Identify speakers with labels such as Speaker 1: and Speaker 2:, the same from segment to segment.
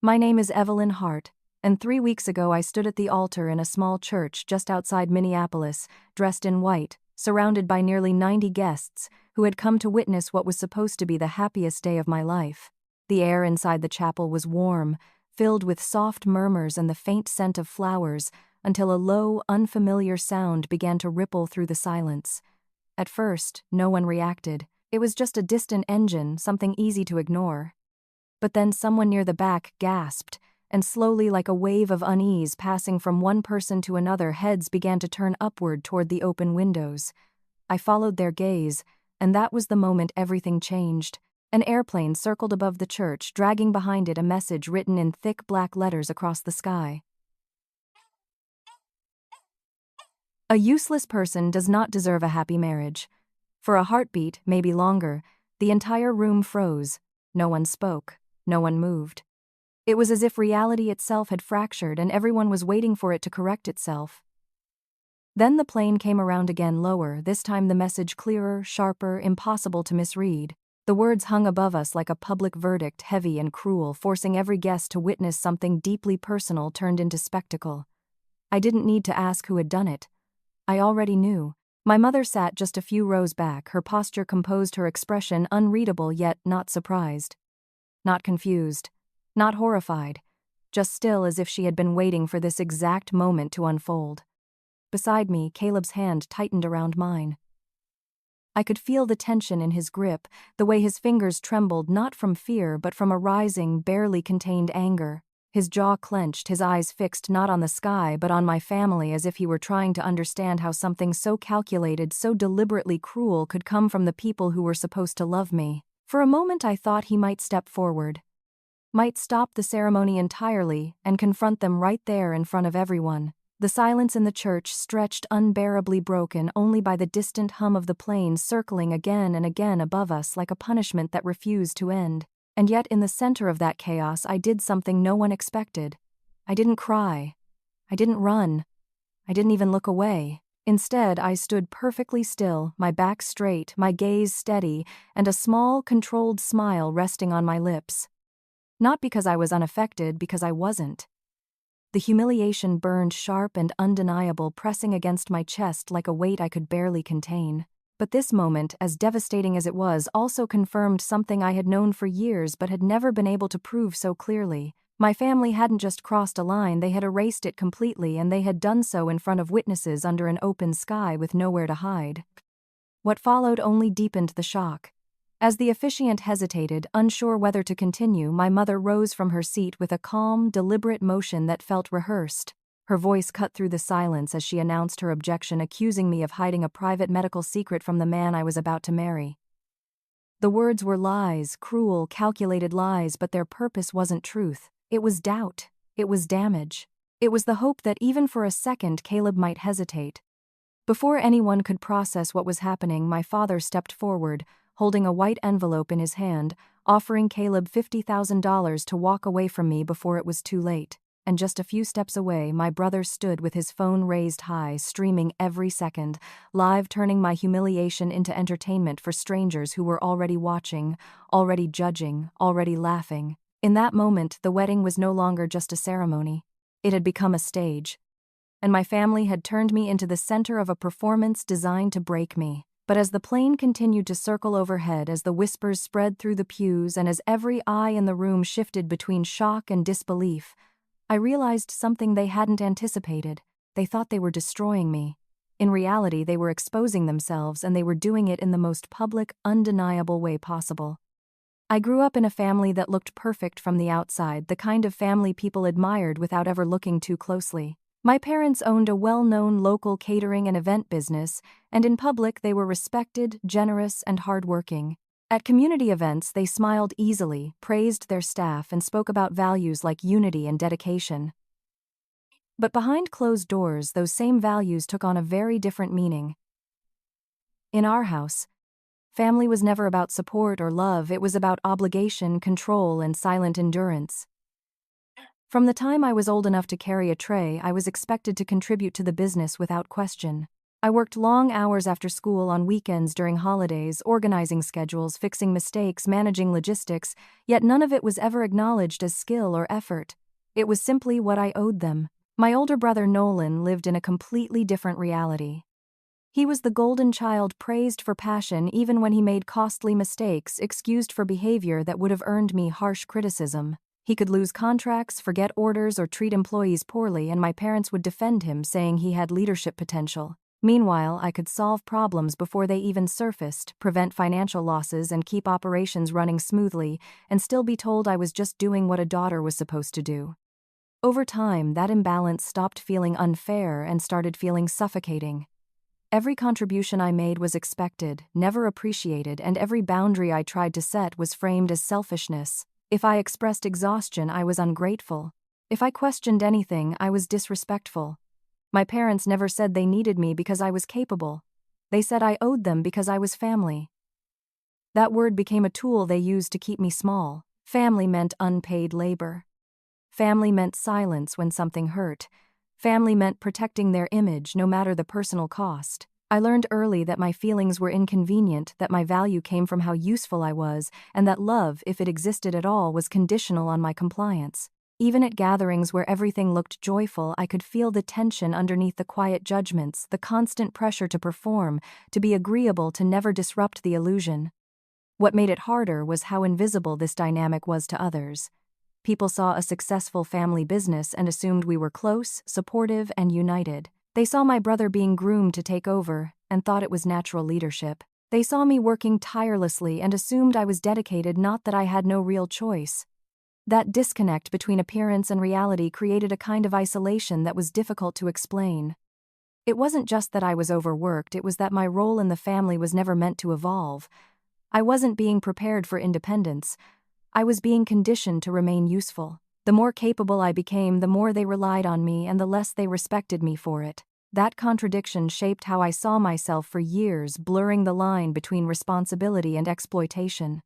Speaker 1: My name is Evelyn Hart, and 3 weeks ago I stood at the altar in a small church just outside Minneapolis, dressed in white, surrounded by nearly 90 guests who had come to witness what was supposed to be the happiest day of my life. The air inside the chapel was warm, filled with soft murmurs and the faint scent of flowers, until a low, unfamiliar sound began to ripple through the silence. At first, no one reacted. It was just a distant engine, something easy to ignore. But then someone near the back gasped, and slowly, like a wave of unease passing from one person to another, heads began to turn upward toward the open windows. I followed their gaze, and that was the moment everything changed. An airplane circled above the church, dragging behind it a message written in thick black letters across the sky. A useless person does not deserve a happy marriage. For a heartbeat, maybe longer, the entire room froze. No one spoke. No one moved. It was as if reality itself had fractured and everyone was waiting for it to correct itself. Then the plane came around again, lower, this time the message clearer, sharper, impossible to misread. The words hung above us like a public verdict, heavy and cruel, forcing every guest to witness something deeply personal turned into spectacle. I didn't need to ask who had done it. I already knew. My mother sat just a few rows back, her posture composed, her expression unreadable yet not surprised. Not confused. Not horrified. Just still, as if she had been waiting for this exact moment to unfold. Beside me, Caleb's hand tightened around mine. I could feel the tension in his grip, the way his fingers trembled not from fear but from a rising, barely contained anger. His jaw clenched, his eyes fixed not on the sky but on my family, as if he were trying to understand how something so calculated, so deliberately cruel could come from the people who were supposed to love me. For a moment I thought he might step forward. Might stop the ceremony entirely and confront them right there in front of everyone. The silence in the church stretched unbearably, broken only by the distant hum of the plane circling again and again above us like a punishment that refused to end. And yet in the center of that chaos I did something no one expected. I didn't cry. I didn't run. I didn't even look away. Instead, I stood perfectly still, my back straight, my gaze steady, and a small, controlled smile resting on my lips. Not because I was unaffected, because I wasn't. The humiliation burned sharp and undeniable, pressing against my chest like a weight I could barely contain. But this moment, as devastating as it was, also confirmed something I had known for years but had never been able to prove so clearly. My family hadn't just crossed a line, they had erased it completely, and they had done so in front of witnesses under an open sky with nowhere to hide. What followed only deepened the shock. As the officiant hesitated, unsure whether to continue, my mother rose from her seat with a calm, deliberate motion that felt rehearsed. Her voice cut through the silence as she announced her objection, accusing me of hiding a private medical secret from the man I was about to marry. The words were lies, cruel, calculated lies, but their purpose wasn't truth. It was doubt. It was damage. It was the hope that even for a second Caleb might hesitate. Before anyone could process what was happening, my father stepped forward, holding a white envelope in his hand, offering Caleb $50,000 to walk away from me before it was too late. And just a few steps away, my brother stood with his phone raised high, streaming every second, live, turning my humiliation into entertainment for strangers who were already watching, already judging, already laughing. In that moment, the wedding was no longer just a ceremony. It had become a stage. And my family had turned me into the center of a performance designed to break me. But as the plane continued to circle overhead, as the whispers spread through the pews, and as every eye in the room shifted between shock and disbelief, I realized something they hadn't anticipated. They thought they were destroying me. In reality, they were exposing themselves, and they were doing it in the most public, undeniable way possible. I grew up in a family that looked perfect from the outside, the kind of family people admired without ever looking too closely. My parents owned a well-known local catering and event business, and in public they were respected, generous, and hardworking. At community events, they smiled easily, praised their staff, and spoke about values like unity and dedication. But behind closed doors, those same values took on a very different meaning. In our house, family was never about support or love, it was about obligation, control, and silent endurance. From the time I was old enough to carry a tray, I was expected to contribute to the business without question. I worked long hours after school on weekends during holidays, organizing schedules, fixing mistakes, managing logistics, yet none of it was ever acknowledged as skill or effort. It was simply what I owed them. My older brother Nolan lived in a completely different reality. He was the golden child, praised for passion even when he made costly mistakes, excused for behavior that would have earned me harsh criticism. He could lose contracts, forget orders, or treat employees poorly, and my parents would defend him, saying he had leadership potential. Meanwhile, I could solve problems before they even surfaced, prevent financial losses, and keep operations running smoothly, and still be told I was just doing what a daughter was supposed to do. Over time, that imbalance stopped feeling unfair and started feeling suffocating. Every contribution I made was expected, never appreciated, and every boundary I tried to set was framed as selfishness. If I expressed exhaustion, I was ungrateful. If I questioned anything, I was disrespectful. My parents never said they needed me because I was capable. They said I owed them because I was family. That word became a tool they used to keep me small. Family meant unpaid labor. Family meant silence when something hurt. Family meant protecting their image, no matter the personal cost. I learned early that my feelings were inconvenient, that my value came from how useful I was, and that love, if it existed at all, was conditional on my compliance. Even at gatherings where everything looked joyful, I could feel the tension underneath the quiet judgments, the constant pressure to perform, to be agreeable, to never disrupt the illusion. What made it harder was how invisible this dynamic was to others. People saw a successful family business and assumed we were close, supportive, and united. They saw my brother being groomed to take over and thought it was natural leadership. They saw me working tirelessly and assumed I was dedicated, not that I had no real choice. That disconnect between appearance and reality created a kind of isolation that was difficult to explain. It wasn't just that I was overworked, it was that my role in the family was never meant to evolve. I wasn't being prepared for independence. I was being conditioned to remain useful. The more capable I became, the more they relied on me and the less they respected me for it. That contradiction shaped how I saw myself for years, blurring the line between responsibility and exploitation.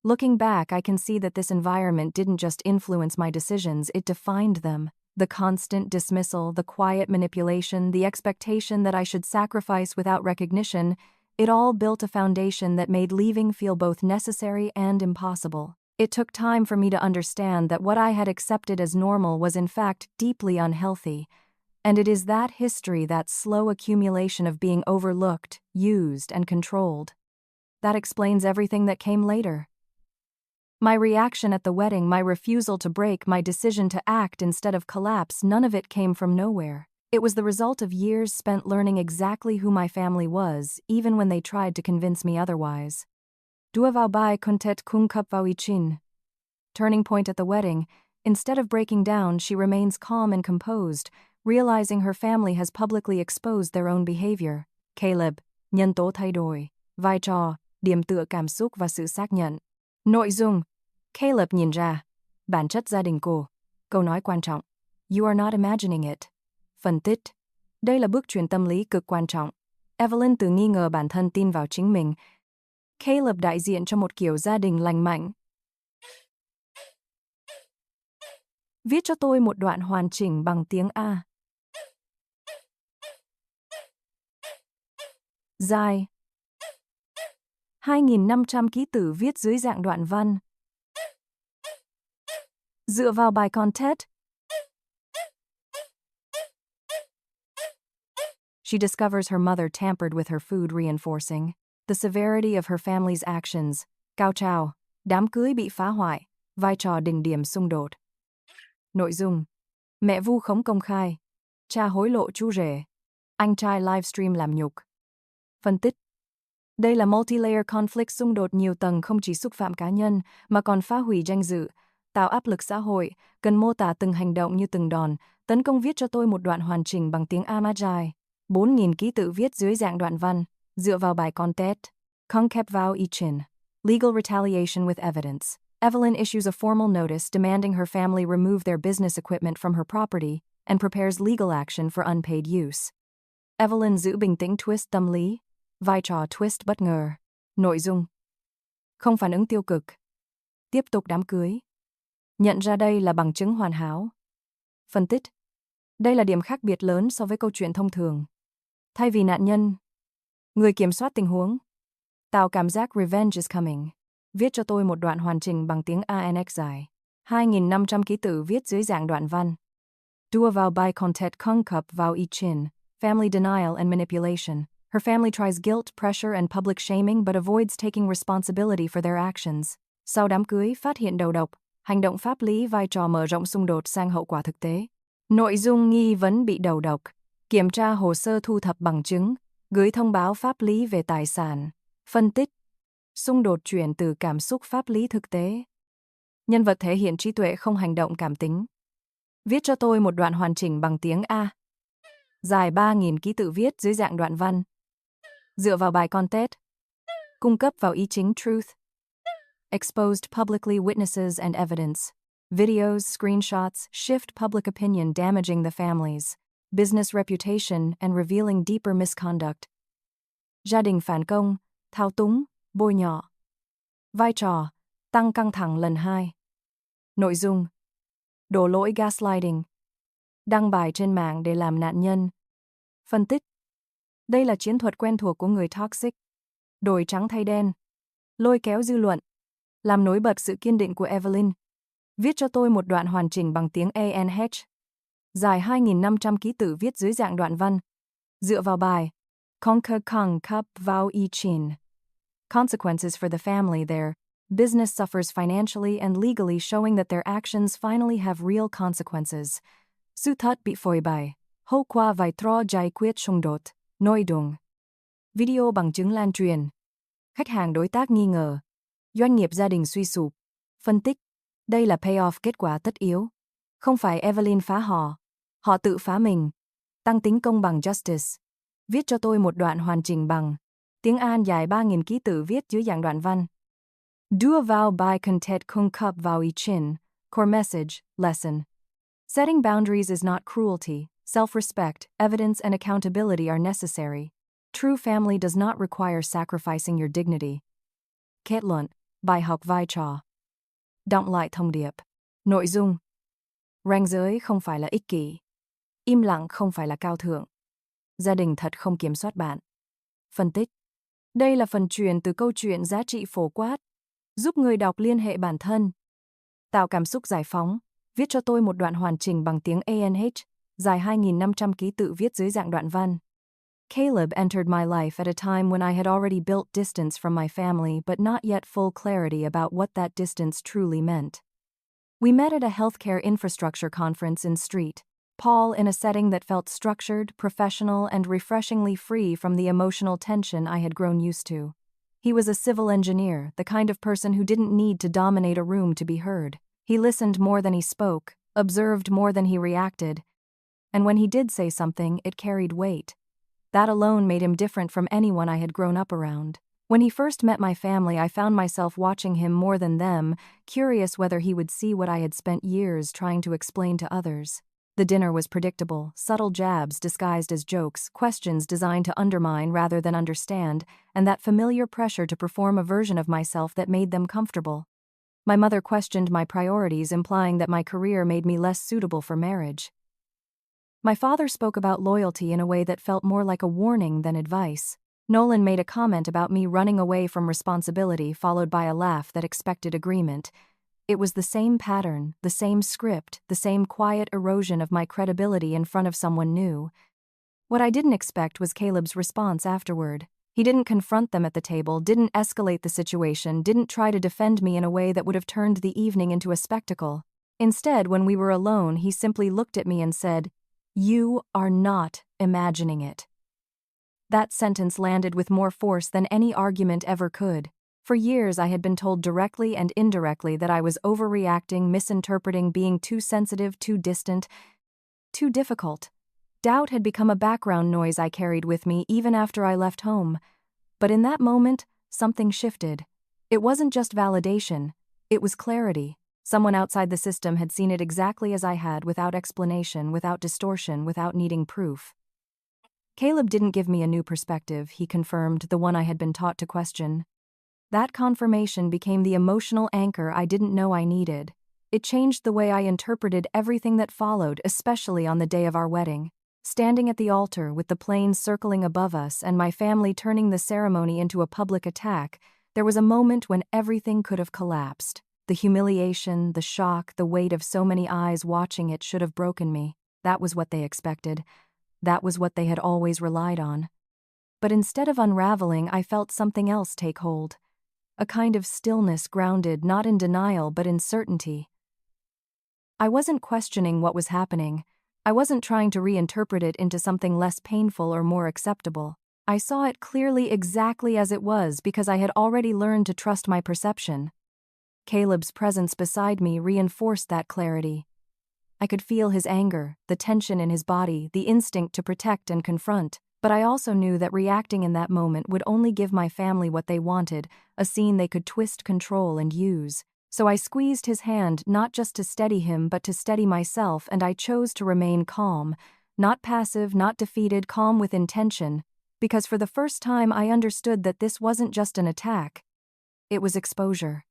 Speaker 1: Looking back, I can see that this environment didn't just influence my decisions, it defined them. The constant dismissal, the quiet manipulation, the expectation that I should sacrifice without recognition, it all built a foundation that made leaving feel both necessary and impossible. It took time for me to understand that what I had accepted as normal was in fact deeply unhealthy. And it is that history, that slow accumulation of being overlooked, used, and controlled, that explains everything that came later. My reaction at the wedding, my refusal to break, my decision to act instead of collapse, none of it came from nowhere. It was the result of years spent learning exactly who my family was, even when they tried to convince me otherwise. Dua vào bài contet cung cấp vào ý chin. Turning point at the wedding, instead of breaking down, she remains calm and composed, realizing her family has publicly exposed their own behavior. Caleb, nhân tố thay đổi, vai trò, điểm tựa cảm xúc và sự xác nhận. Nội dung, Caleb nhìn ra, bản chất gia đình cô. Câu nói quan trọng, you are not imagining it. Phân tích, đây là bước chuyển tâm lý cực quan trọng. Evelyn từ nghi ngờ bản thân tin vào chính mình. Caleb đại diện cho một kiểu gia đình lành mạnh. Viết cho tôi một đoạn hoàn chỉnh bằng tiếng A. Dài. 2.500 ký tự viết dưới dạng đoạn văn. Dựa vào bài content. She discovers her mother tampered with her food, reinforcing the severity of her family's actions. Cao trào, đám cưới bị phá hoại, vai trò đỉnh điểm xung đột. Nội dung, mẹ vu khống công khai, cha hối lộ chú rể, anh trai livestream làm nhục. Phân tích, đây là multi-layer conflict, xung đột nhiều tầng không chỉ xúc phạm cá nhân mà còn phá hủy danh dự, tạo áp lực xã hội, cần mô tả từng hành động như từng đòn, tấn công. Viết cho tôi một đoạn hoàn chỉnh bằng tiếng Amazigh, 4.000 ký tự viết dưới dạng đoạn văn, dựa vào bài content, không kẹp vào ý chin. Legal retaliation with evidence. Evelyn issues a formal notice demanding her family remove their business equipment from her property and prepares legal action for unpaid use. Evelyn giữ bình tĩnh, twist tâm lý, vai trò twist bất ngờ. Nội dung, không phản ứng tiêu cực. Tiếp tục đám cưới. Nhận ra đây là bằng chứng hoàn hảo. Phân tích, đây là điểm khác biệt lớn so với câu chuyện thông thường. Thay vì nạn nhân, người kiểm soát tình huống. Tạo cảm giác revenge is coming. Viết cho tôi một đoạn hoàn chỉnh bằng tiếng ANX dài. 2.500 ký tự viết dưới dạng đoạn văn. Dua vào bài content cung cấp vào ý chin. Family denial and manipulation. Her family tries guilt, pressure and public shaming but avoids taking responsibility for their actions. Sau đám cưới phát hiện đầu độc, hành động pháp lý vai trò mở rộng xung đột sang hậu quả thực tế. Nội dung nghi vấn bị đầu độc. Kiểm tra hồ sơ thu thập bằng chứng. Gửi thông báo pháp lý về tài sản. Phân tích. Xung đột chuyển từ cảm xúc pháp lý thực tế. Nhân vật thể hiện trí tuệ không hành động cảm tính. Viết cho tôi một đoạn hoàn chỉnh bằng tiếng A. Dài 3.000 ký tự viết dưới dạng đoạn văn. Dựa vào bài content. Cung cấp vào ý chính truth. Exposed publicly witnesses and evidence. Videos, screenshots, shift public opinion damaging the families. Business reputation and revealing deeper misconduct. Gia đình phản công, thao túng, bôi nhọ. Vai trò, tăng căng thẳng lần 2. Nội dung, đổ lỗi gaslighting. Đăng bài trên mạng để làm nạn nhân. Phân tích, đây là chiến thuật quen thuộc của người toxic. Đổi trắng thay đen. Lôi kéo dư luận. Làm nổi bật sự kiên định của Evelyn. Viết cho tôi một đoạn hoàn chỉnh bằng tiếng ANH. Dài 2.500 ký tự viết dưới dạng đoạn văn. Dựa vào bài Conquer Kung Cup Vào I Chin. Consequences for the family there. Business suffers financially and legally showing that their actions finally have real consequences. Sự thật bị phơi bày. Hậu quả vai trò giải quyết xung đột. Nội dung. Video bằng chứng lan truyền. Khách hàng đối tác nghi ngờ. Doanh nghiệp gia đình suy sụp. Phân tích. Đây là payoff kết quả tất yếu. Không phải Evelyn phá họ. Họ tự phá mình. Tăng tính công bằng justice. Viết cho tôi một đoạn hoàn chỉnh bằng tiếng An dài 3.000 ký tự viết dưới dạng đoạn văn. Dua vào bài content cung cấp vào ý chin. Core message, lesson. Setting boundaries is not cruelty. Self-respect, evidence and accountability are necessary. True family does not require sacrificing your dignity. Kết luận, bài học vai trò. Đọng lại thông điệp. Nội dung. Ranh giới không phải là ích kỷ. Im lặng không phải là cao thượng. Gia đình thật không kiểm soát bạn. Phân tích. Đây là phần truyền từ câu chuyện giá trị phổ quát, giúp người đọc liên hệ bản thân. Tạo cảm xúc giải phóng. Viết cho tôi một đoạn hoàn chỉnh bằng tiếng ANH, dài 2.500 ký tự viết dưới dạng đoạn văn. Caleb entered my life at a time when I had already built distance from my family but not yet full clarity about what that distance truly meant. We met at a healthcare infrastructure conference in Street, Paul in a setting that felt structured, professional, and refreshingly free from the emotional tension I had grown used to. He was a civil engineer, the kind of person who didn't need to dominate a room to be heard. He listened more than he spoke, observed more than he reacted, and when he did say something, it carried weight. That alone made him different from anyone I had grown up around. When he first met my family, I found myself watching him more than them, curious whether he would see what I had spent years trying to explain to others. The dinner was predictable, subtle jabs disguised as jokes, questions designed to undermine rather than understand, and that familiar pressure to perform a version of myself that made them comfortable. My mother questioned my priorities, implying that my career made me less suitable for marriage. My father spoke about loyalty in a way that felt more like a warning than advice. Nolan made a comment about me running away from responsibility, followed by a laugh that expected agreement. It was the same pattern, the same script, the same quiet erosion of my credibility in front of someone new. What I didn't expect was Caleb's response afterward. He didn't confront them at the table, didn't escalate the situation, didn't try to defend me in a way that would have turned the evening into a spectacle. Instead, when we were alone, he simply looked at me and said, "You are not imagining it." That sentence landed with more force than any argument ever could. For years, I had been told directly and indirectly that I was overreacting, misinterpreting, being too sensitive, too distant, too difficult. Doubt had become a background noise I carried with me even after I left home. But in that moment, something shifted. It wasn't just validation, it was clarity. Someone outside the system had seen it exactly as I had, without explanation, without distortion, without needing proof. Caleb didn't give me a new perspective, he confirmed, the one I had been taught to question. That confirmation became the emotional anchor I didn't know I needed. It changed the way I interpreted everything that followed, especially on the day of our wedding. Standing at the altar with the planes circling above us and my family turning the ceremony into a public attack, there was a moment when everything could have collapsed. The humiliation, the shock, the weight of so many eyes watching it should have broken me. That was what they expected. That was what they had always relied on. But instead of unraveling, I felt something else take hold. A kind of stillness grounded not in denial but in certainty. I wasn't questioning what was happening. I wasn't trying to reinterpret it into something less painful or more acceptable. I saw it clearly exactly as it was because I had already learned to trust my perception. Caleb's presence beside me reinforced that clarity. I could feel his anger, the tension in his body, the instinct to protect and confront, but I also knew that reacting in that moment would only give my family what they wanted, a scene they could twist, control, and use. So I squeezed his hand not just to steady him but to steady myself, and I chose to remain calm, not passive, not defeated, calm with intention, because for the first time I understood that this wasn't just an attack. It was exposure.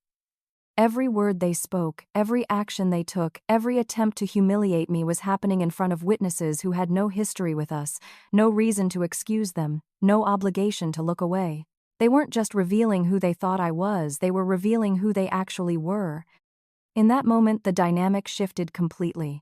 Speaker 1: Every word they spoke, every action they took, every attempt to humiliate me was happening in front of witnesses who had no history with us, no reason to excuse them, no obligation to look away. They weren't just revealing who they thought I was, they were revealing who they actually were. In that moment, the dynamic shifted completely.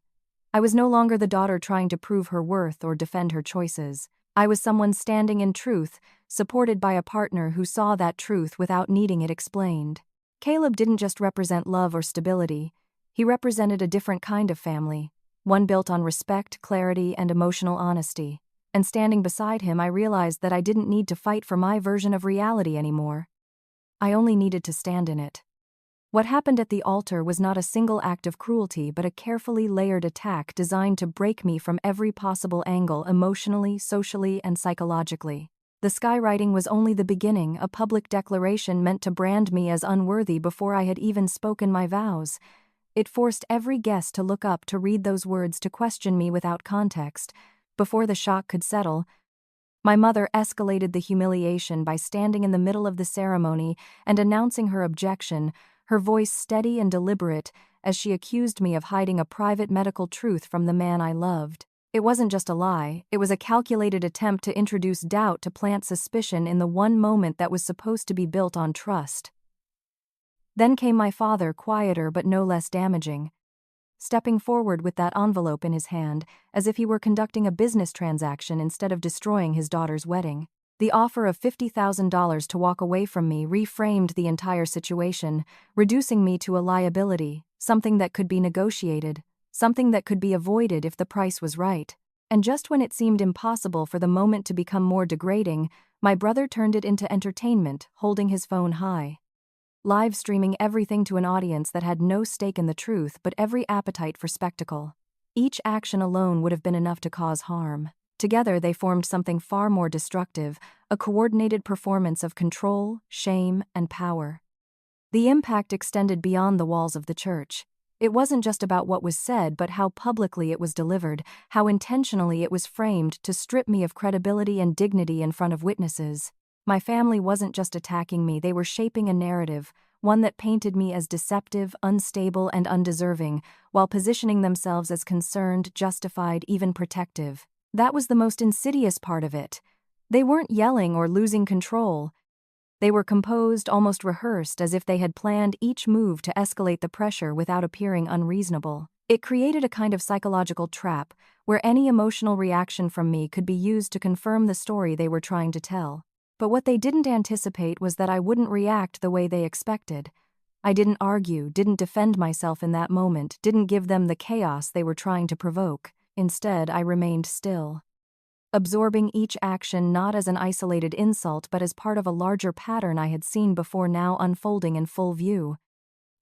Speaker 1: I was no longer the daughter trying to prove her worth or defend her choices. I was someone standing in truth, supported by a partner who saw that truth without needing it explained. Caleb didn't just represent love or stability, he represented a different kind of family, one built on respect, clarity, and emotional honesty. And standing beside him, I realized that I didn't need to fight for my version of reality anymore. I only needed to stand in it. What happened at the altar was not a single act of cruelty but a carefully layered attack designed to break me from every possible angle emotionally, socially, and psychologically. The skywriting was only the beginning, a public declaration meant to brand me as unworthy before I had even spoken my vows. It forced every guest to look up, to read those words, to question me without context. Before the shock could settle, my mother escalated the humiliation by standing in the middle of the ceremony and announcing her objection, her voice steady and deliberate as she accused me of hiding a private medical truth from the man I loved. It wasn't just a lie, it was a calculated attempt to introduce doubt, to plant suspicion in the one moment that was supposed to be built on trust. Then came my father, quieter but no less damaging, stepping forward with that envelope in his hand, as if he were conducting a business transaction instead of destroying his daughter's wedding. The offer of $50,000 to walk away from me reframed the entire situation, reducing me to a liability, something that could be negotiated, something that could be avoided if the price was right. And just when it seemed impossible for the moment to become more degrading, my brother turned it into entertainment, holding his phone high, live streaming everything to an audience that had no stake in the truth but every appetite for spectacle. Each action alone would have been enough to cause harm. Together they formed something far more destructive, a coordinated performance of control, shame, and power. The impact extended beyond the walls of the church. It wasn't just about what was said but how publicly it was delivered, how intentionally it was framed to strip me of credibility and dignity in front of witnesses. My family wasn't just attacking me, they were shaping a narrative, one that painted me as deceptive, unstable, and undeserving, while positioning themselves as concerned, justified, even protective. That was the most insidious part of it. They weren't yelling or losing control. They were composed, almost rehearsed, as if they had planned each move to escalate the pressure without appearing unreasonable. It created a kind of psychological trap, where any emotional reaction from me could be used to confirm the story they were trying to tell. But what they didn't anticipate was that I wouldn't react the way they expected. I didn't argue, didn't defend myself in that moment, didn't give them the chaos they were trying to provoke. Instead, I remained still, absorbing each action not as an isolated insult but as part of a larger pattern I had seen before, now unfolding in full view.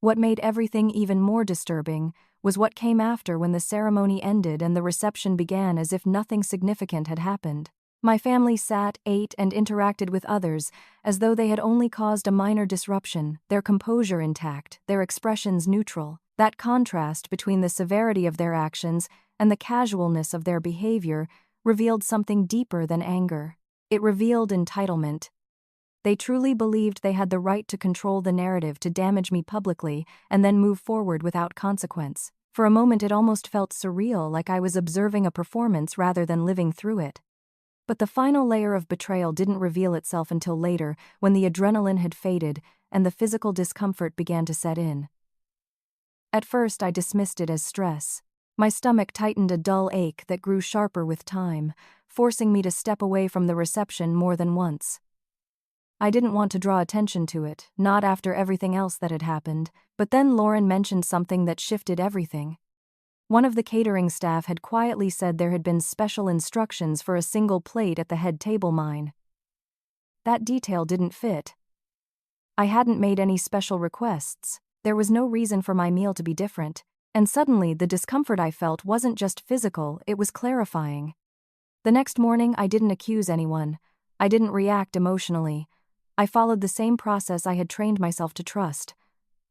Speaker 1: What made everything even more disturbing was what came after, when the ceremony ended and the reception began, as if nothing significant had happened. My family sat, ate, and interacted with others as though they had only caused a minor disruption, their composure intact, their expressions neutral. That contrast between the severity of their actions and the casualness of their behavior revealed something deeper than anger. It revealed entitlement. They truly believed they had the right to control the narrative, to damage me publicly, and then move forward without consequence. For a moment it almost felt surreal, like I was observing a performance rather than living through it. But the final layer of betrayal didn't reveal itself until later, when the adrenaline had faded and the physical discomfort began to set in. At first I dismissed it as stress. My stomach tightened, a dull ache that grew sharper with time, forcing me to step away from the reception more than once. I didn't want to draw attention to it, not after everything else that had happened, but then Lauren mentioned something that shifted everything. One of the catering staff had quietly said there had been special instructions for a single plate at the head table. Mine. That detail didn't fit. I hadn't made any special requests, there was no reason for my meal to be different, and suddenly the discomfort I felt wasn't just physical, it was clarifying. The next morning I didn't accuse anyone, I didn't react emotionally. I followed the same process I had trained myself to trust.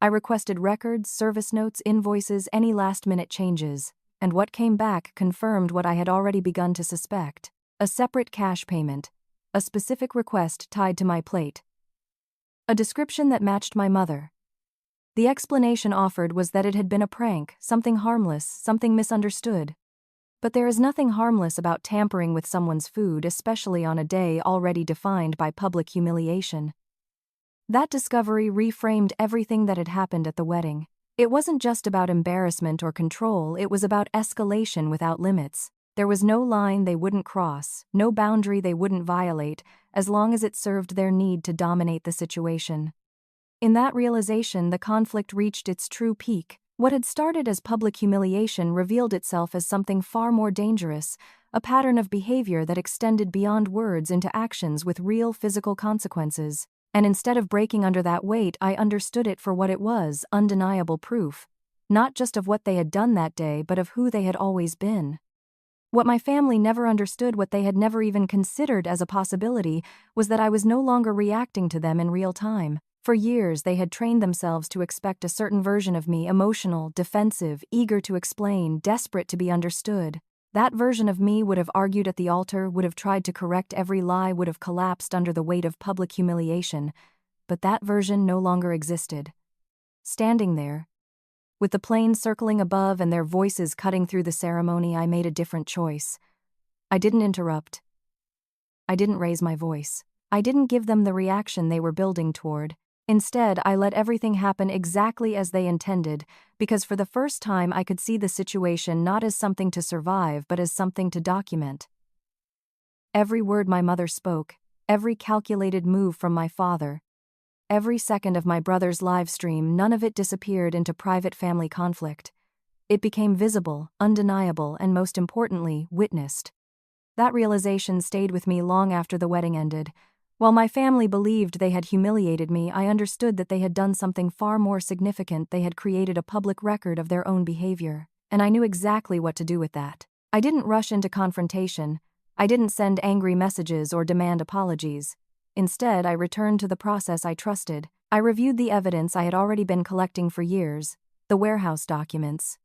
Speaker 1: I requested records, service notes, invoices, any last-minute changes, and what came back confirmed what I had already begun to suspect: a separate cash payment, a specific request tied to my plate, a description that matched my mother. The explanation offered was that it had been a prank, something harmless, something misunderstood. But there is nothing harmless about tampering with someone's food, especially on a day already defined by public humiliation. That discovery reframed everything that had happened at the wedding. It wasn't just about embarrassment or control, it was about escalation without limits. There was no line they wouldn't cross, no boundary they wouldn't violate, as long as it served their need to dominate the situation. In that realization, the conflict reached its true peak. What had started as public humiliation revealed itself as something far more dangerous, a pattern of behavior that extended beyond words into actions with real physical consequences. And instead of breaking under that weight, I understood it for what it was: undeniable proof. Not just of what they had done that day, but of who they had always been. What my family never understood, what they had never even considered as a possibility, was that I was no longer reacting to them in real time. For years they had trained themselves to expect a certain version of me: emotional, defensive, eager to explain, desperate to be understood. That version of me would have argued at the altar, would have tried to correct every lie, would have collapsed under the weight of public humiliation. But that version no longer existed. Standing there, with the planes circling above and their voices cutting through the ceremony, I made a different choice. I didn't interrupt. I didn't raise my voice. I didn't give them the reaction they were building toward. Instead, I let everything happen exactly as they intended, because for the first time I could see the situation not as something to survive but as something to document. Every word my mother spoke, every calculated move from my father, every second of my brother's live stream, none of it disappeared into private family conflict. It became visible, undeniable, and most importantly, witnessed. That realization stayed with me long after the wedding ended. While my family believed they had humiliated me, I understood that they had done something far more significant. They had created a public record of their own behavior, and I knew exactly what to do with that. I didn't rush into confrontation. I didn't send angry messages or demand apologies. Instead, I returned to the process I trusted. I reviewed the evidence I had already been collecting for years: the warehouse documents,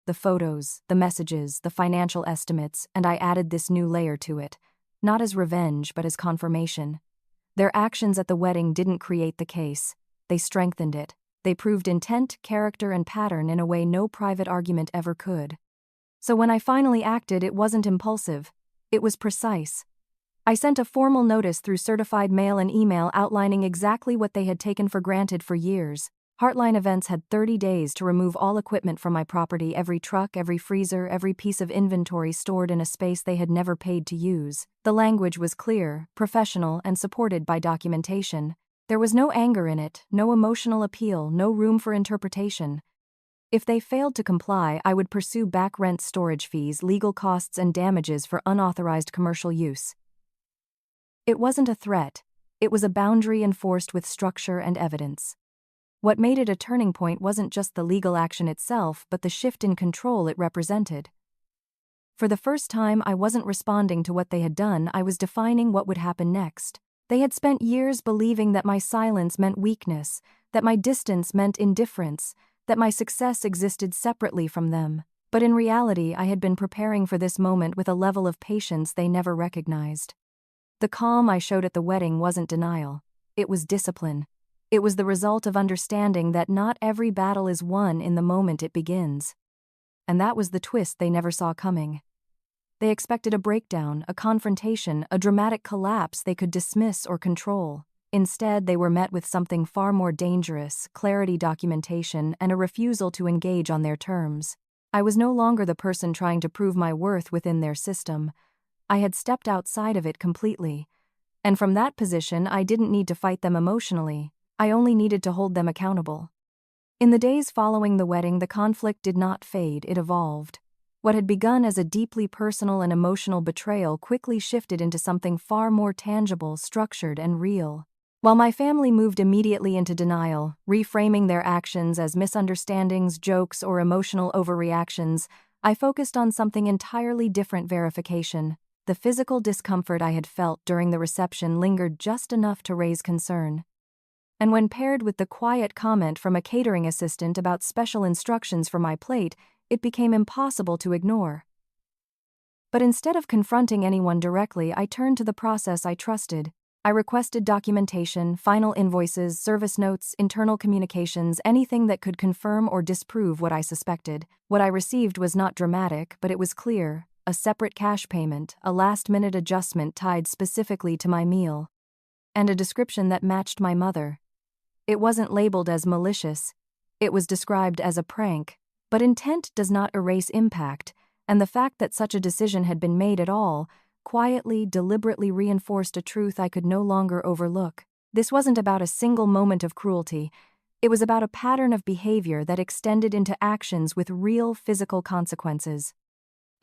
Speaker 1: the photos, the messages, the financial estimates, and I added this new layer to it, not as revenge but as confirmation. Their actions at the wedding didn't create the case, they strengthened it. They proved intent, character, and pattern in a way no private argument ever could. So when I finally acted, it wasn't impulsive. It was precise. I sent a formal notice through certified mail and email outlining exactly what they had taken for granted for years. Heartline Events had 30 days to remove all equipment from my property: every truck, every freezer, every piece of inventory stored in a space they had never paid to use. The language was clear, professional, and supported by documentation. There was no anger in it, no emotional appeal, no room for interpretation. If they failed to comply, I would pursue back rent, storage fees, legal costs, and damages for unauthorized commercial use. It wasn't a threat, it was a boundary enforced with structure and evidence. What made it a turning point wasn't just the legal action itself, but the shift in control it represented. For the first time, I wasn't responding to what they had done, I was defining what would happen next. They had spent years believing that my silence meant weakness, that my distance meant indifference, that my success existed separately from them. But in reality, I had been preparing for this moment with a level of patience they never recognized. The calm I showed at the wedding wasn't denial. It was discipline. It was the result of understanding that not every battle is won in the moment it begins. and that was the twist they never saw coming. They expected a breakdown, a confrontation, a dramatic collapse they could dismiss or control. Instead, they were met with something far more dangerous: clarity, documentation, and a refusal to engage on their terms. I was no longer the person trying to prove my worth within their system. I had stepped outside of it completely. And from that position, I didn't need to fight them emotionally. I only needed to hold them accountable. In the days following the wedding, the conflict did not fade, it evolved. What had begun as a deeply personal and emotional betrayal quickly shifted into something far more tangible, structured, and real. While my family moved immediately into denial, reframing their actions as misunderstandings, jokes, or emotional overreactions, I focused on something entirely different: verification. The physical discomfort I had felt during the reception lingered just enough to raise concern. And when paired with the quiet comment from a catering assistant about special instructions for my plate, it became impossible to ignore. But instead of confronting anyone directly, I turned to the process I trusted. I requested documentation, final invoices, service notes, internal communications, anything that could confirm or disprove what I suspected. What I received was not dramatic, but it was clear: a separate cash payment, a last-minute adjustment tied specifically to my meal, and a description that matched my mother. It wasn't labeled as malicious. It was described as a prank. But intent does not erase impact, and the fact that such a decision had been made at all quietly, deliberately reinforced a truth I could no longer overlook. This wasn't about a single moment of cruelty. It was about a pattern of behavior that extended into actions with real physical consequences.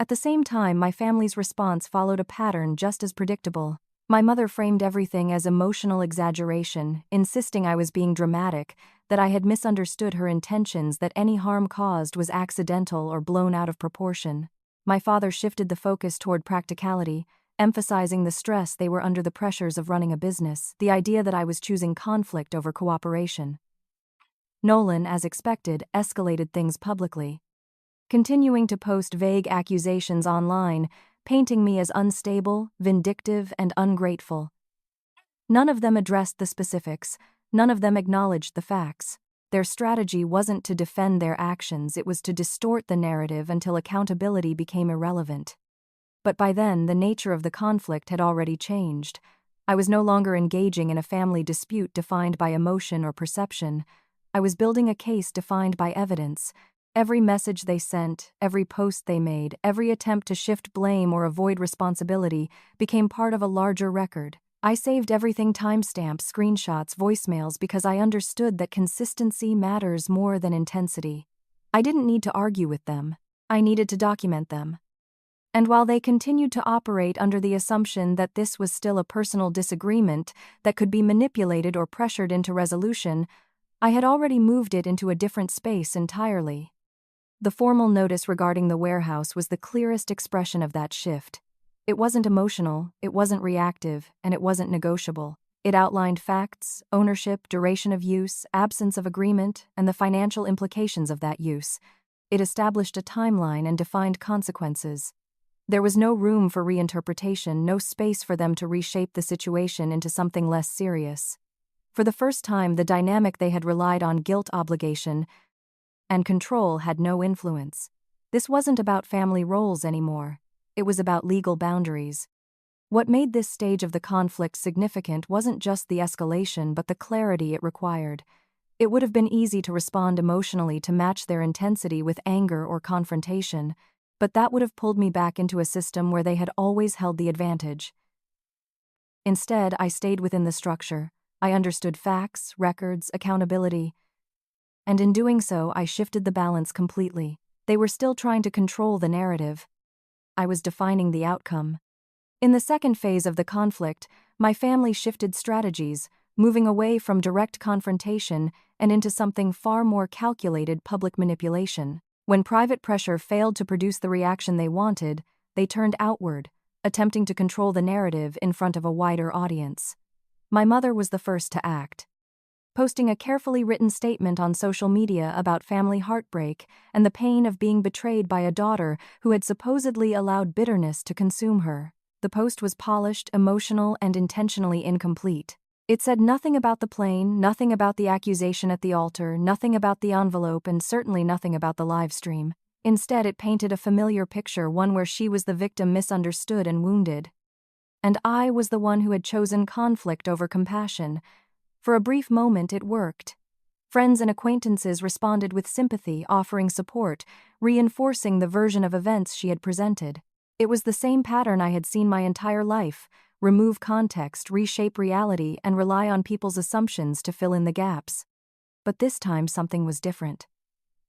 Speaker 1: At the same time, my family's response followed a pattern just as predictable. My mother framed everything as emotional exaggeration, insisting I was being dramatic, that I had misunderstood her intentions, that any harm caused was accidental or blown out of proportion. My father shifted the focus toward practicality, emphasizing the stress they were under, the pressures of running a business, the idea that I was choosing conflict over cooperation. Nolan, as expected, escalated things publicly, continuing to post vague accusations online, painting me as unstable, vindictive, and ungrateful. None of them addressed the specifics. None of them acknowledged the facts. Their strategy wasn't to defend their actions, it was to distort the narrative until accountability became irrelevant. But by then, the nature of the conflict had already changed. I was no longer engaging in a family dispute defined by emotion or perception. I was building a case defined by evidence. Every message they sent, every post they made, every attempt to shift blame or avoid responsibility became part of a larger record. I saved everything: timestamps, screenshots, voicemails, because I understood that consistency matters more than intensity. I didn't need to argue with them. I needed to document them. And while they continued to operate under the assumption that this was still a personal disagreement that could be manipulated or pressured into resolution, I had already moved it into a different space entirely. The formal notice regarding the warehouse was the clearest expression of that shift. It wasn't emotional, it wasn't reactive, and it wasn't negotiable. It outlined facts: ownership, duration of use, absence of agreement, and the financial implications of that use. It established a timeline and defined consequences. There was no room for reinterpretation, no space for them to reshape the situation into something less serious. For the first time, the dynamic they had relied on, guilt, obligation, and control, had no influence. This wasn't about family roles anymore. It was about legal boundaries. What made this stage of the conflict significant wasn't just the escalation, but the clarity it required. It would have been easy to respond emotionally to match their intensity with anger or confrontation, but that would have pulled me back into a system where they had always held the advantage. Instead, I stayed within the structure. I understood facts, records, accountability. And in doing so, I shifted the balance completely. They were still trying to control the narrative. I was defining the outcome. In the second phase of the conflict, my family shifted strategies, moving away from direct confrontation and into something far more calculated: public manipulation. When private pressure failed to produce the reaction they wanted, they turned outward, attempting to control the narrative in front of a wider audience. My mother was the first to act, posting a carefully written statement on social media about family heartbreak and the pain of being betrayed by a daughter who had supposedly allowed bitterness to consume her. The post was polished, emotional, and intentionally incomplete. It said nothing about the plane, nothing about the accusation at the altar, nothing about the envelope, and certainly nothing about the live stream. Instead, it painted a familiar picture, one where she was the victim, misunderstood and wounded. And I was the one who had chosen conflict over compassion. For a brief moment, it worked. Friends and acquaintances responded with sympathy, offering support, reinforcing the version of events she had presented. It was the same pattern I had seen my entire life: remove context, reshape reality, and rely on people's assumptions to fill in the gaps. But this time something was different.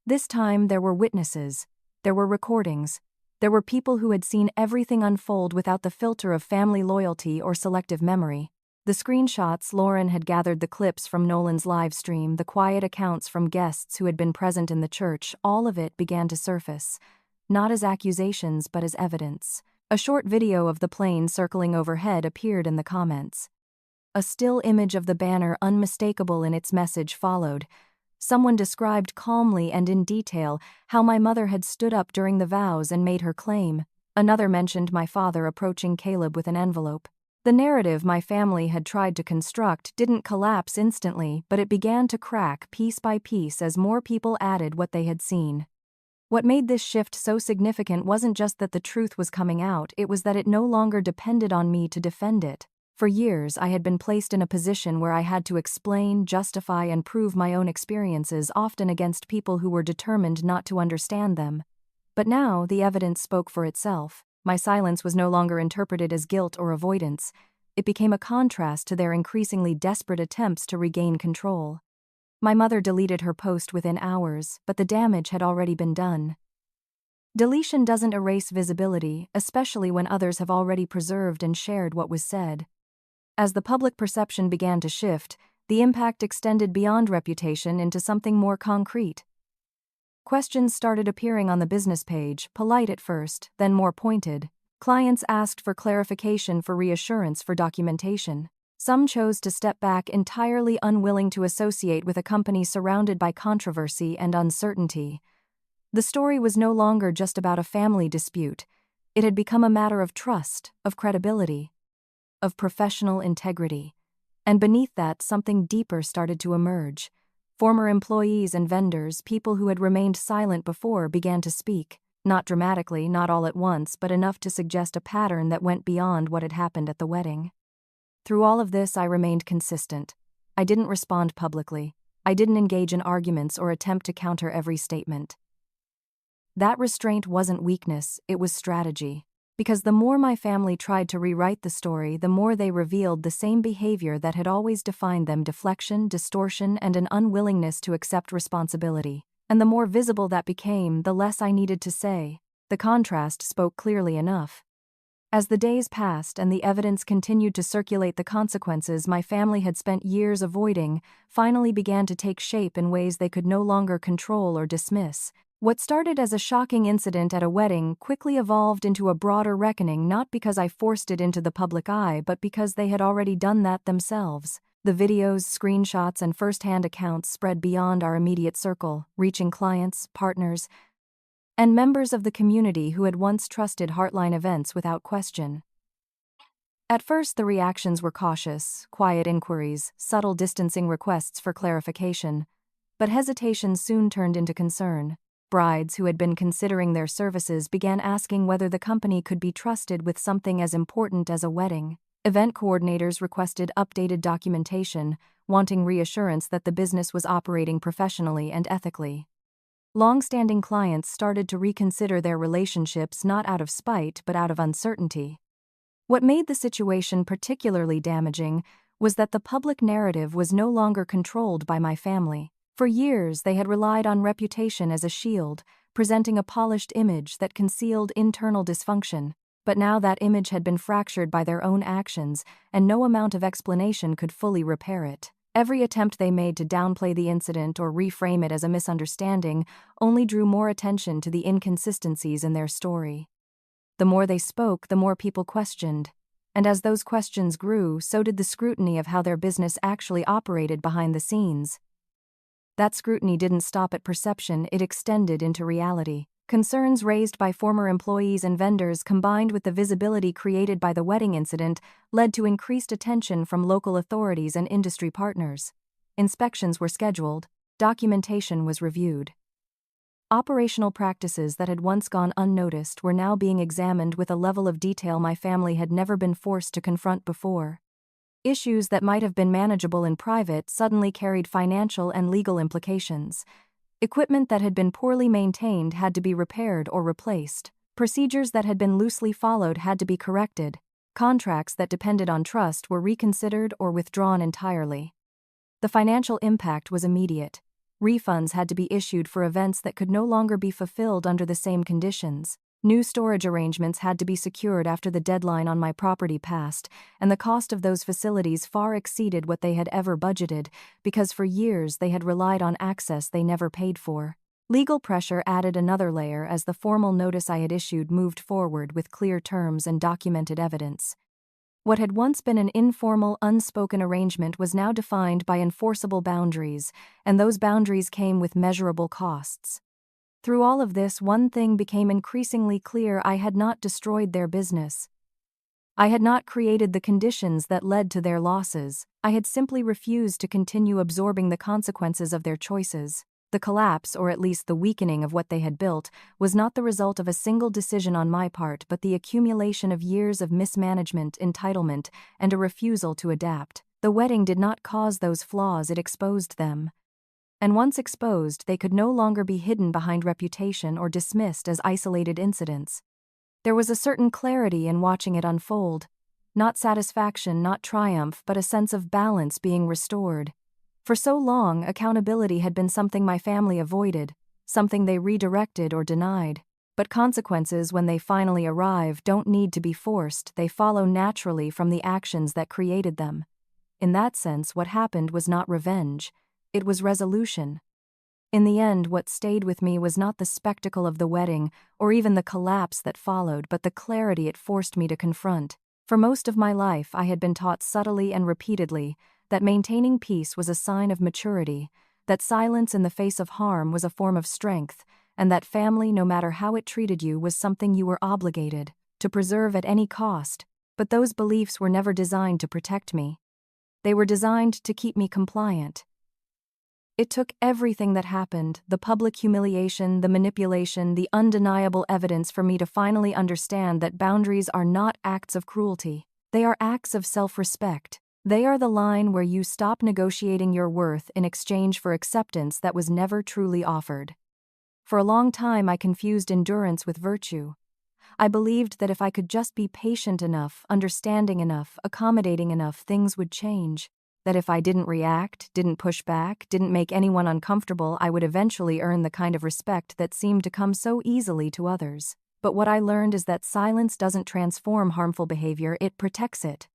Speaker 1: This time there were witnesses, there were recordings, there were people who had seen everything unfold without the filter of family loyalty or selective memory. The screenshots Lauren had gathered, the clips from Nolan's live stream, the quiet accounts from guests who had been present in the church, all of it began to surface, not as accusations but as evidence. A short video of the plane circling overhead appeared in the comments. A still image of the banner, unmistakable in its message, followed. Someone described calmly and in detail how my mother had stood up during the vows and made her claim. Another mentioned my father approaching Caleb with an envelope. The narrative my family had tried to construct didn't collapse instantly, but it began to crack piece by piece as more people added what they had seen. What made this shift so significant wasn't just that the truth was coming out, it was that it no longer depended on me to defend it. For years, I had been placed in a position where I had to explain, justify, and prove my own experiences, often against people who were determined not to understand them. But now, the evidence spoke for itself. My silence was no longer interpreted as guilt or avoidance. It became a contrast to their increasingly desperate attempts to regain control. My mother deleted her post within hours, but the damage had already been done. Deletion doesn't erase visibility, especially when others have already preserved and shared what was said. As the public perception began to shift, the impact extended beyond reputation into something more concrete. Questions started appearing on the business page, polite at first, then more pointed. Clients asked for clarification, for reassurance, for documentation. Some chose to step back, entirely unwilling to associate with a company surrounded by controversy and uncertainty. The story was no longer just about a family dispute. It had become a matter of trust, of credibility, of professional integrity. And beneath that, something deeper started to emerge. Former employees and vendors, people who had remained silent before, began to speak. Not dramatically, not all at once, but enough to suggest a pattern that went beyond what had happened at the wedding. Through all of this, I remained consistent. I didn't respond publicly. I didn't engage in arguments or attempt to counter every statement. That restraint wasn't weakness, it was strategy. Because the more my family tried to rewrite the story, the more they revealed the same behavior that had always defined them: deflection, distortion, and an unwillingness to accept responsibility. And the more visible that became, the less I needed to say. The contrast spoke clearly enough. As the days passed and the evidence continued to circulate, the consequences my family had spent years avoiding finally began to take shape in ways they could no longer control or dismiss. What started as a shocking incident at a wedding quickly evolved into a broader reckoning, not because I forced it into the public eye, but because they had already done that themselves. The videos, screenshots, and first-hand accounts spread beyond our immediate circle, reaching clients, partners, and members of the community who had once trusted Heartline Events without question. At first, the reactions were cautious, quiet inquiries, subtle distancing requests for clarification. But hesitation soon turned into concern. Brides who had been considering their services began asking whether the company could be trusted with something as important as a wedding. Event coordinators requested updated documentation, wanting reassurance that the business was operating professionally and ethically. Long-standing clients started to reconsider their relationships, not out of spite but out of uncertainty. What made the situation particularly damaging was that the public narrative was no longer controlled by my family. For years, they had relied on reputation as a shield, presenting a polished image that concealed internal dysfunction. But now that image had been fractured by their own actions, and no amount of explanation could fully repair it. Every attempt they made to downplay the incident or reframe it as a misunderstanding only drew more attention to the inconsistencies in their story. The more they spoke, the more people questioned. And as those questions grew, so did the scrutiny of how their business actually operated behind the scenes. That scrutiny didn't stop at perception, it extended into reality. Concerns raised by former employees and vendors, combined with the visibility created by the wedding incident, led to increased attention from local authorities and industry partners. Inspections were scheduled, documentation was reviewed. Operational practices that had once gone unnoticed were now being examined with a level of detail my family had never been forced to confront before. Issues that might have been manageable in private suddenly carried financial and legal implications. Equipment that had been poorly maintained had to be repaired or replaced. Procedures that had been loosely followed had to be corrected. Contracts that depended on trust were reconsidered or withdrawn entirely. The financial impact was immediate. Refunds had to be issued for events that could no longer be fulfilled under the same conditions. New storage arrangements had to be secured after the deadline on my property passed, and the cost of those facilities far exceeded what they had ever budgeted, because for years they had relied on access they never paid for. Legal pressure added another layer as the formal notice I had issued moved forward with clear terms and documented evidence. What had once been an informal, unspoken arrangement was now defined by enforceable boundaries, and those boundaries came with measurable costs. Through all of this, one thing became increasingly clear: I had not destroyed their business. I had not created the conditions that led to their losses. I had simply refused to continue absorbing the consequences of their choices. The collapse, or at least the weakening of what they had built, was not the result of a single decision on my part but the accumulation of years of mismanagement, entitlement, and a refusal to adapt. The wedding did not cause those flaws, it exposed them. And once exposed, they could no longer be hidden behind reputation or dismissed as isolated incidents. There was a certain clarity in watching it unfold. Not satisfaction, not triumph, but a sense of balance being restored. For so long, accountability had been something my family avoided, something they redirected or denied. But consequences, when they finally arrive, don't need to be forced, they follow naturally from the actions that created them. In that sense, what happened was not revenge, it was resolution. In the end, what stayed with me was not the spectacle of the wedding, or even the collapse that followed, but the clarity it forced me to confront. For most of my life, I had been taught subtly and repeatedly that maintaining peace was a sign of maturity, that silence in the face of harm was a form of strength, and that family, no matter how it treated you, was something you were obligated to preserve at any cost. But those beliefs were never designed to protect me. They were designed to keep me compliant. It took everything that happened, the public humiliation, the manipulation, the undeniable evidence, for me to finally understand that boundaries are not acts of cruelty. They are acts of self-respect. They are the line where you stop negotiating your worth in exchange for acceptance that was never truly offered. For a long time, I confused endurance with virtue. I believed that if I could just be patient enough, understanding enough, accommodating enough, things would change. That if I didn't react, didn't push back, didn't make anyone uncomfortable, I would eventually earn the kind of respect that seemed to come so easily to others. But what I learned is that silence doesn't transform harmful behavior, it protects it.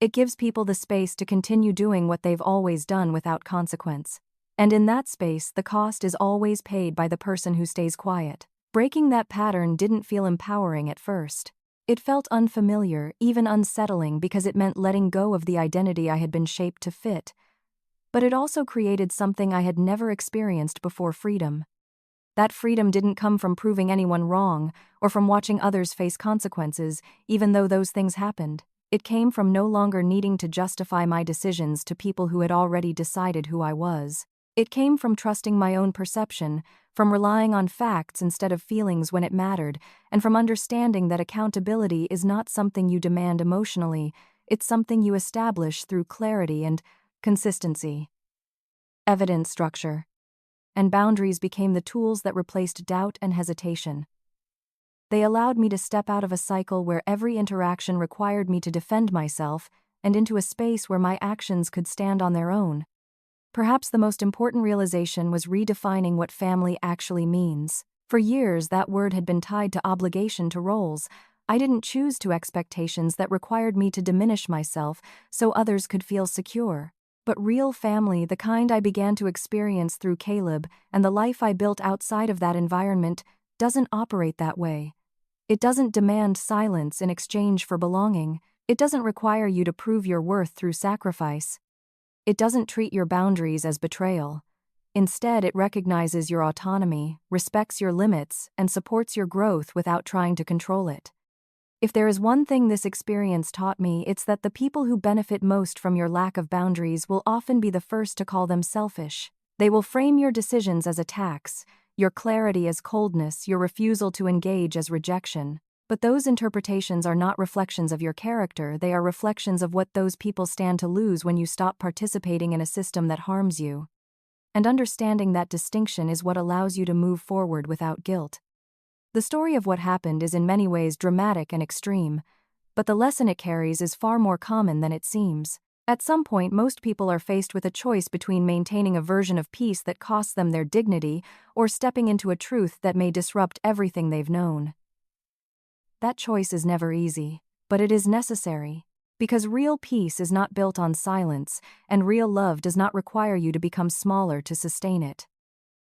Speaker 1: It gives people the space to continue doing what they've always done without consequence. And in that space, the cost is always paid by the person who stays quiet. Breaking that pattern didn't feel empowering at first. It felt unfamiliar, even unsettling, because it meant letting go of the identity I had been shaped to fit. But it also created something I had never experienced before: freedom. That freedom didn't come from proving anyone wrong, or from watching others face consequences, even though those things happened. It came from no longer needing to justify my decisions to people who had already decided who I was. It came from trusting my own perception, from relying on facts instead of feelings when it mattered, and from understanding that accountability is not something you demand emotionally, it's something you establish through clarity and consistency. Evidence structure. And boundaries became the tools that replaced doubt and hesitation. They allowed me to step out of a cycle where every interaction required me to defend myself and into a space where my actions could stand on their own. Perhaps the most important realization was redefining what family actually means. For years, that word had been tied to obligation, to roles. I didn't choose to expectations that required me to diminish myself so others could feel secure. But real family, the kind I began to experience through Caleb and the life I built outside of that environment, doesn't operate that way. It doesn't demand silence in exchange for belonging. It doesn't require you to prove your worth through sacrifice. It doesn't treat your boundaries as betrayal. Instead, it recognizes your autonomy, respects your limits, and supports your growth without trying to control it. If there is one thing this experience taught me, it's that the people who benefit most from your lack of boundaries will often be the first to call them selfish. They will frame your decisions as attacks, your clarity as coldness, your refusal to engage as rejection. But those interpretations are not reflections of your character, they are reflections of what those people stand to lose when you stop participating in a system that harms you. And understanding that distinction is what allows you to move forward without guilt. The story of what happened is in many ways dramatic and extreme, but the lesson it carries is far more common than it seems. At some point, most people are faced with a choice between maintaining a version of peace that costs them their dignity or stepping into a truth that may disrupt everything they've known. That choice is never easy, but it is necessary, because real peace is not built on silence, and real love does not require you to become smaller to sustain it.